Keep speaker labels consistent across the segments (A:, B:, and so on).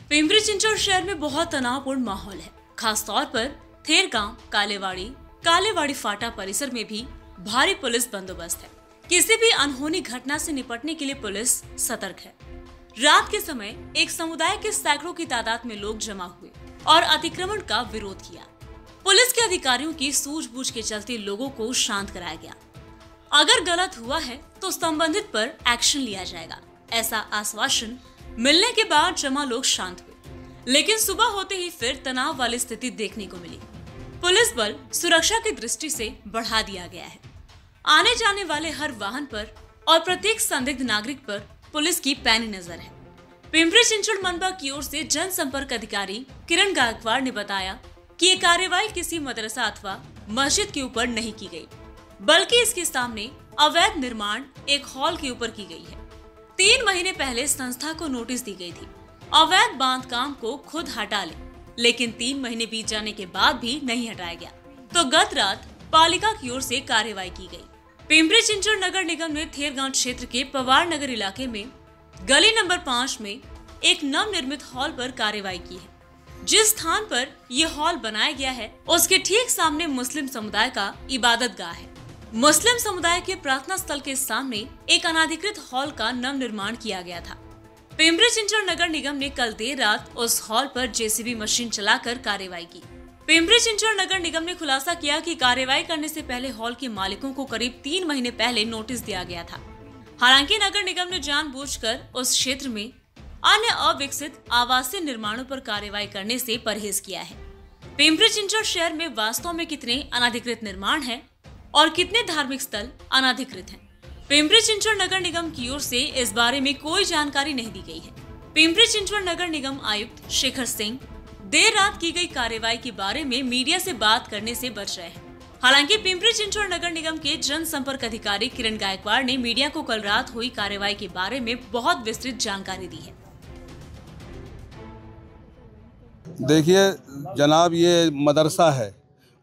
A: पिंपरी चिंचवड शहर में बहुत तनावपूर्ण माहौल है। खास तौर पर थेरगांव, कालेवाड़ी फाटा परिसर में भी भारी पुलिस बंदोबस्त है। किसी भी अनहोनी घटना से निपटने के लिए पुलिस सतर्क है। रात के समय एक समुदाय के सैकड़ों की तादाद में लोग जमा हुए और अतिक्रमण का विरोध किया। पुलिस के अधिकारियों की सूझबूझ के चलते लोगों को शांत कराया गया। अगर गलत हुआ है तो संबंधित पर एक्शन लिया जाएगा, ऐसा आश्वासन मिलने के बाद जमा लोग शांत हुए। लेकिन सुबह होते ही फिर तनाव वाली स्थिति देखने को मिली। पुलिस बल सुरक्षा की दृष्टि से बढ़ा दिया गया है। आने जाने वाले हर वाहन पर और प्रत्येक संदिग्ध नागरिक पर पुलिस की पैनी नजर है। पिंपरी चिंचवड मनपा की ओर से जनसंपर्क अधिकारी किरण गायकवाड़ ने बताया कि ये कार्रवाई किसी मदरसा अथवा मस्जिद के ऊपर नहीं की गई, बल्कि इसके सामने अवैध निर्माण एक हॉल के ऊपर की गई है। 3 महीने पहले संस्था को नोटिस दी गई थी, अवैध बांधकाम को खुद हटा ले, लेकिन 3 महीने बीत जाने के बाद भी नहीं हटाया गया, तो गत रात पालिका की ओर से कार्रवाई की गई। पिंपरी चिंचवड नगर निगम ने थेरगांव क्षेत्र के पवार नगर इलाके में गली नंबर 5 में एक नवनिर्मित हॉल पर कार्रवाई की है। जिस स्थान पर यह हॉल बनाया गया है उसके ठीक सामने मुस्लिम समुदाय का इबादत गाह है। मुस्लिम समुदाय के प्रार्थना स्थल के सामने एक अनाधिकृत हॉल का नवनिर्माण किया गया था। पिंपरी चिंचवड नगर निगम ने कल देर रात उस हॉल पर जेसीबी मशीन चलाकर कार्रवाई की। पिंपरी चिंचवड नगर निगम ने खुलासा किया कि कार्रवाई करने से पहले हॉल के मालिकों को करीब 3 महीने पहले नोटिस दिया गया था। हालांकि नगर निगम ने जानबूझकर उस क्षेत्र में अन्य अविकसित आवासीय निर्माणों पर कार्रवाई करने से परहेज किया है। पिंपरी चिंचवड शहर में वास्तव में कितने अनाधिकृत निर्माण हैं और कितने धार्मिक स्थल अनाधिकृत हैं, पिंपरी चिंचवड नगर निगम की ओर से इस बारे में कोई जानकारी नहीं दी गई है। पिंपरी चिंचवड नगर निगम आयुक्त शेखर सिंह देर रात की गई कार्रवाई के बारे में मीडिया से बात करने से बच रहे हैं। हालांकि पिंपरी चिंचवड नगर निगम के जनसंपर्क अधिकारी किरण गायकवाड़ ने मीडिया को कल रात हुई कार्रवाई के बारे में बहुत विस्तृत जानकारी दी है।
B: देखिए जनाब, ये मदरसा है,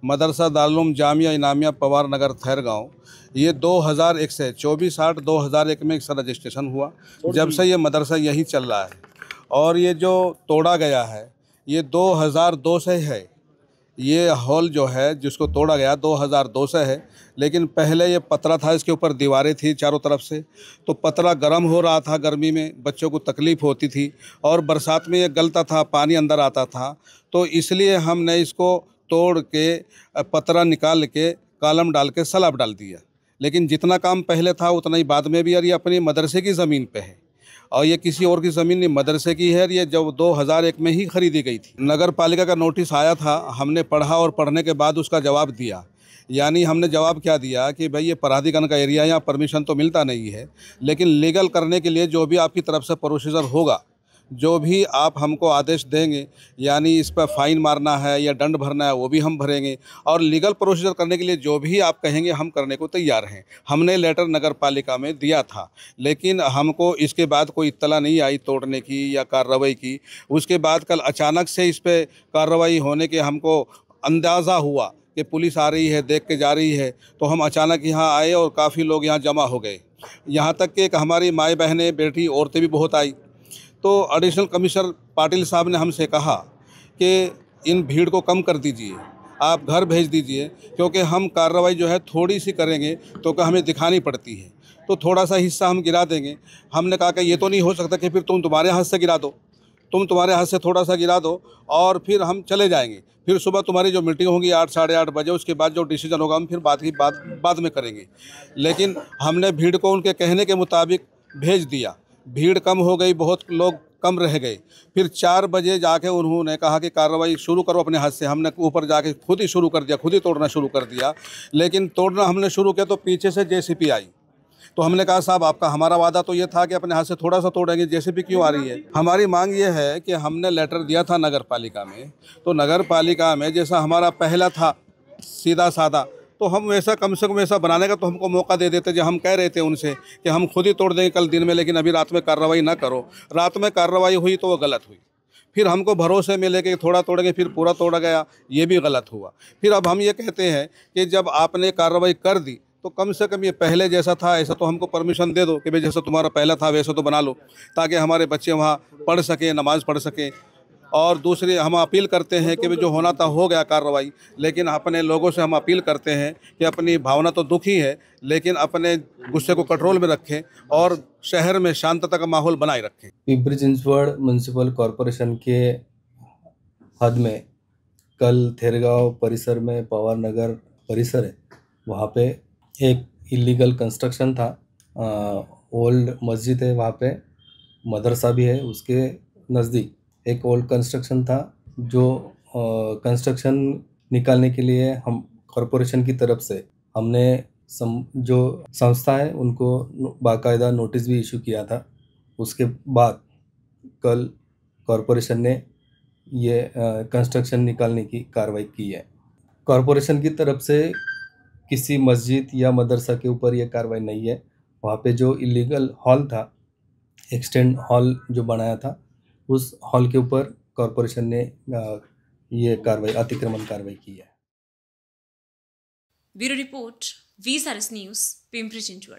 B: मदरसा दारुल जामिया इनामिया पवार नगर थेरगांव। ये 2001 से 24/8/2001 में इसका रजिस्ट्रेशन हुआ। जब से ये मदरसा यही चल रहा है और ये जो तोड़ा गया है ये 2002 से है। ये हॉल जो है जिसको तोड़ा गया 2002 से है, लेकिन पहले ये पतरा था, इसके ऊपर दीवारें थी चारों तरफ से, तो पतरा गर्म हो रहा था, गर्मी में बच्चों को तकलीफ़ होती थी और बरसात में ये गलता था, पानी अंदर आता था, तो इसलिए हमने इसको तोड़ के पतरा निकाल के कॉलम डाल के सलाब डाल दिया। लेकिन जितना काम पहले था उतना ही बाद में भी, और ये अपनी मदरसे की ज़मीन पे है और ये किसी और की ज़मीन नहीं, मदरसे की है। ये जब 2001 में ही खरीदी गई थी। नगर पालिका का नोटिस आया था, हमने पढ़ा और पढ़ने के बाद उसका जवाब दिया। यानी हमने जवाब क्या दिया कि भाई ये प्राधिकरण का एरिया, यहाँ परमिशन तो मिलता नहीं है, लेकिन लीगल करने के लिए जो भी आपकी तरफ से प्रोसीजर होगा, जो भी आप हमको आदेश देंगे, यानी इस पर फ़ाइन मारना है या दंड भरना है, वो भी हम भरेंगे, और लीगल प्रोसीजर करने के लिए जो भी आप कहेंगे हम करने को तैयार हैं। हमने लेटर नगर पालिका में दिया था, लेकिन हमको इसके बाद कोई इत्तला नहीं आई तोड़ने की या कार्रवाई की। उसके बाद कल अचानक से इस पर कार्रवाई होने के हमको अंदाज़ा हुआ कि पुलिस आ रही है, देख के जा रही है, तो हम अचानक यहाँ आए और काफ़ी लोग यहाँ जमा हो गए। यहाँ तक कि हमारी माएँ बहनें, बेटी, औरतें भी बहुत आई। तो एडिशनल कमिश्नर पाटिल साहब ने हमसे कहा कि इन भीड़ को कम कर दीजिए, आप घर भेज दीजिए, क्योंकि हम कार्रवाई जो है थोड़ी सी करेंगे तो हमें दिखानी पड़ती है, तो थोड़ा सा हिस्सा हम गिरा देंगे। हमने कहा कि ये तो नहीं हो सकता कि फिर तुम्हारे हाथ से गिरा दो, तुम्हारे हाथ से थोड़ा सा गिरा दो और फिर हम चले जाएंगे। फिर सुबह तुम्हारी जो मीटिंग होगी 8 साढ़े 8 बजे, उसके बाद जो डिसीजन होगा हम फिर बाद में करेंगे। लेकिन हमने भीड़ को उनके कहने के मुताबिक भेज दिया। भीड़ कम हो गई, बहुत लोग कम रह गए। फिर 4 बजे जाके उन्होंने कहा कि कार्रवाई शुरू करो अपने हाथ से। हमने ऊपर जाके खुद ही शुरू कर दिया, खुद ही तोड़ना शुरू कर दिया। लेकिन तोड़ना हमने शुरू किया तो पीछे से जेसीबी आई, तो हमने कहा साहब आपका हमारा वादा तो ये था कि अपने हाथ से थोड़ा सा तोड़ेंगे, जेसीबी क्यों आ रही है? हमारी मांग ये है कि हमने लेटर दिया था नगर पालिका में, तो नगर पालिका में जैसा हमारा पहला था सीधा सादा, तो हम वैसा कम से कम वैसा बनाने का तो हमको मौका दे देते। जो हम कह रहे थे उनसे कि हम खुद ही तोड़ देंगे कल दिन में, लेकिन अभी रात में कार्रवाई ना करो। रात में कार्रवाई हुई तो वो गलत हुई। फिर हमको भरोसे में लेके थोड़ा तोड़ेंगे, फिर पूरा तोड़ा गया, ये भी गलत हुआ। फिर अब हम ये कहते हैं कि जब आपने कार्रवाई कर दी तो कम से कम ये पहले जैसा था ऐसा तो हमको परमिशन दे दो कि भाई जैसा तुम्हारा पहला था वैसा तो बना लो, ताकि हमारे बच्चे वहाँ पढ़ सकें, नमाज़ पढ़ सकें। और दूसरी हम अपील करते हैं कि भी जो होना था हो गया कार्रवाई, लेकिन अपने लोगों से हम अपील करते हैं कि अपनी भावना तो दुखी है, लेकिन अपने गुस्से को कंट्रोल में रखें और शहर में शांतता का माहौल बनाए रखें।
C: पिंपरी चिंचवड़ म्युनिसिपल कॉरपोरेशन के हद में कल थेरगांव परिसर में पवार नगर परिसर है, वहाँ पे एक इलीगल कंस्ट्रक्शन था। ओल्ड मस्जिद है, वहाँ पे मदरसा भी है, उसके नज़दीक एक ओल्ड कंस्ट्रक्शन था। जो कंस्ट्रक्शन निकालने के लिए हम कॉरपोरेशन की तरफ से हमने जो संस्था है उनको बाकायदा नोटिस भी इशू किया था। उसके बाद कल कॉरपोरेशन ने ये कंस्ट्रक्शन निकालने की कार्रवाई की है। कॉरपोरेशन की तरफ से किसी मस्जिद या मदरसा के ऊपर ये कार्रवाई नहीं है। वहाँ पे जो इलीगल हॉल था, एक्सटेंड हॉल जो बनाया था, उस हॉल के ऊपर कॉरपोरेशन ने ये कार्रवाई अतिक्रमण कार्रवाई की है।
A: Bureau report, VSRS news, Pimpri Chinchwad.